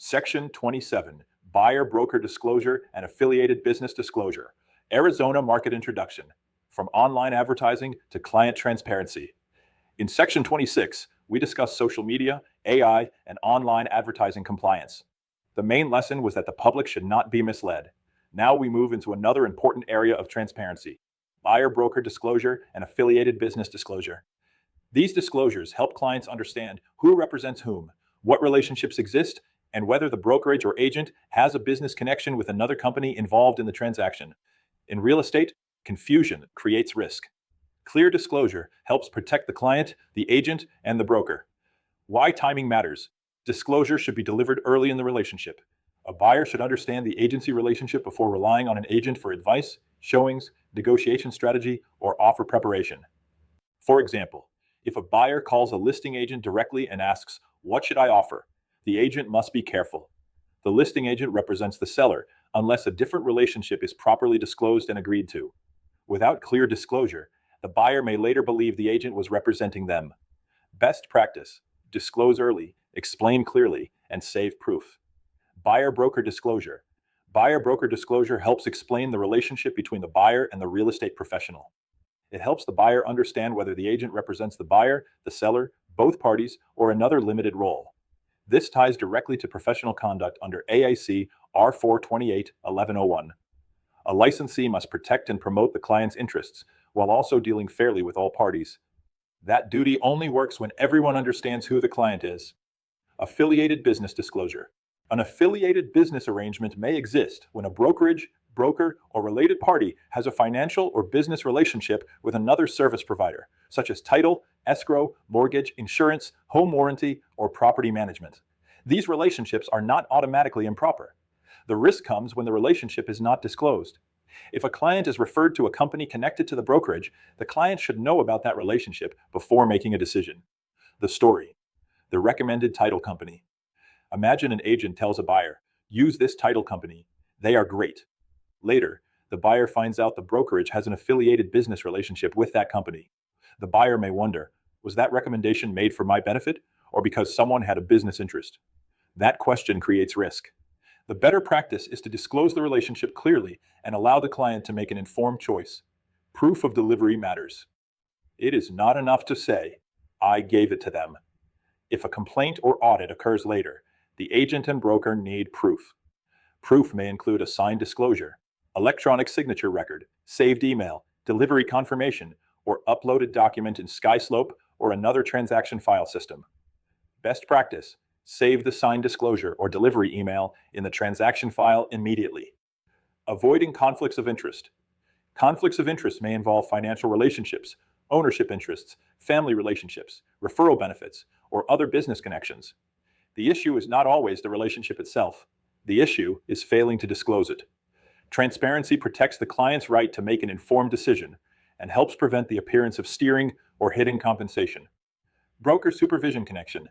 Section 27, Buyer-Broker Disclosure and Affiliated Business Disclosure. Arizona Market Introduction, from online advertising to client transparency. In Section 26, we discuss social media, AI, and online advertising compliance. The main lesson was that the public should not be misled. Now we move into another important area of transparency: buyer-broker disclosure and affiliated business disclosure. These disclosures help clients understand who represents whom, what relationships exist, and whether the brokerage or agent has a business connection with another company involved in the transaction. In real estate, confusion creates risk. Clear disclosure helps protect the client, the agent, and the broker. Why timing matters. Disclosure should be delivered early in the relationship. A buyer should understand the agency relationship before relying on an agent for advice, showings, negotiation strategy, or offer preparation. For example, if a buyer calls a listing agent directly and asks, "What should I offer?" the agent must be careful. The listing agent represents the seller unless a different relationship is properly disclosed and agreed to. Without clear disclosure, the buyer may later believe the agent was representing them. Best practice: disclose early, explain clearly, and save proof. Buyer-broker disclosure. Buyer-broker disclosure helps explain the relationship between the buyer and the real estate professional. It helps the buyer understand whether the agent represents the buyer, the seller, both parties, or another limited role. This ties directly to professional conduct under AIC R428-1101. A licensee must protect and promote the client's interests while also dealing fairly with all parties. That duty only works when everyone understands who the client is. Affiliated business disclosure. An affiliated business arrangement may exist when a brokerage, broker, or related party has a financial or business relationship with another service provider, such as title, escrow, mortgage, insurance, home warranty, or property management. These relationships are not automatically improper. The risk comes when the relationship is not disclosed. If a client is referred to a company connected to the brokerage, the client should know about that relationship before making a decision. The story. The recommended title company. Imagine an agent tells a buyer, "Use this title company. They are great." Later, the buyer finds out the brokerage has an affiliated business relationship with that company. The buyer may wonder, was that recommendation made for my benefit or because someone had a business interest? That question creates risk. The better practice is to disclose the relationship clearly and allow the client to make an informed choice. Proof of delivery matters. It is not enough to say, "I gave it to them." If a complaint or audit occurs later, the agent and broker need proof. Proof may include a signed disclosure, electronic signature record, saved email, delivery confirmation, or uploaded document in SkySlope or another transaction file system. Best practice: save the signed disclosure or delivery email in the transaction file immediately. Avoiding conflicts of interest. Conflicts of interest may involve financial relationships, ownership interests, family relationships, referral benefits, or other business connections. The issue is not always the relationship itself. The issue is failing to disclose it. Transparency protects the client's right to make an informed decision and helps prevent the appearance of steering or hidden compensation. Broker supervision connection.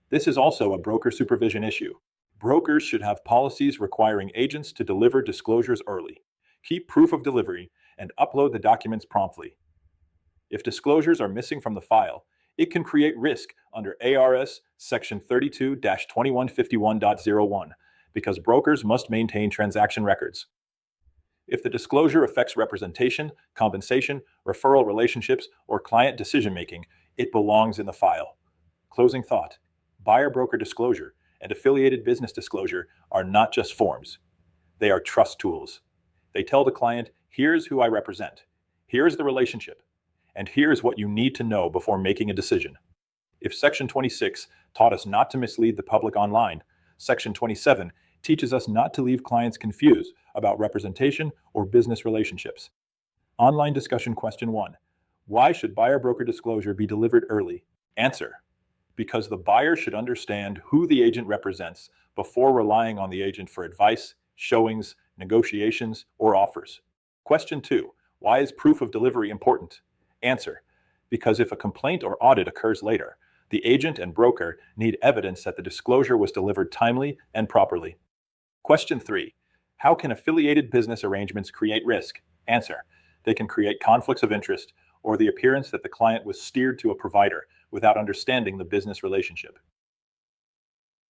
This is also a broker supervision issue. Brokers should have policies requiring agents to deliver disclosures early, keep proof of delivery, and upload the documents promptly. If disclosures are missing from the file, it can create risk under ARS Section 32-2151.01 because brokers must maintain transaction records. If the disclosure affects representation, compensation, referral relationships, or client decision-making, it belongs in the file. Closing thought: buyer-broker disclosure and affiliated business disclosure are not just forms. They are trust tools. They tell the client, "Here's who I represent, here's the relationship, and here's what you need to know before making a decision." If Section 26 taught us not to mislead the public online, Section 27 teaches us not to leave clients confused about representation or business relationships. Online discussion question 1. Why should buyer-broker disclosure be delivered early? Answer: because the buyer should understand who the agent represents before relying on the agent for advice, showings, negotiations, or offers. Question 2. Why is proof of delivery important? Answer: because if a complaint or audit occurs later, the agent and broker need evidence that the disclosure was delivered timely and properly. Question 3. How can affiliated business arrangements create risk? Answer: they can create conflicts of interest or the appearance that the client was steered to a provider without understanding the business relationship.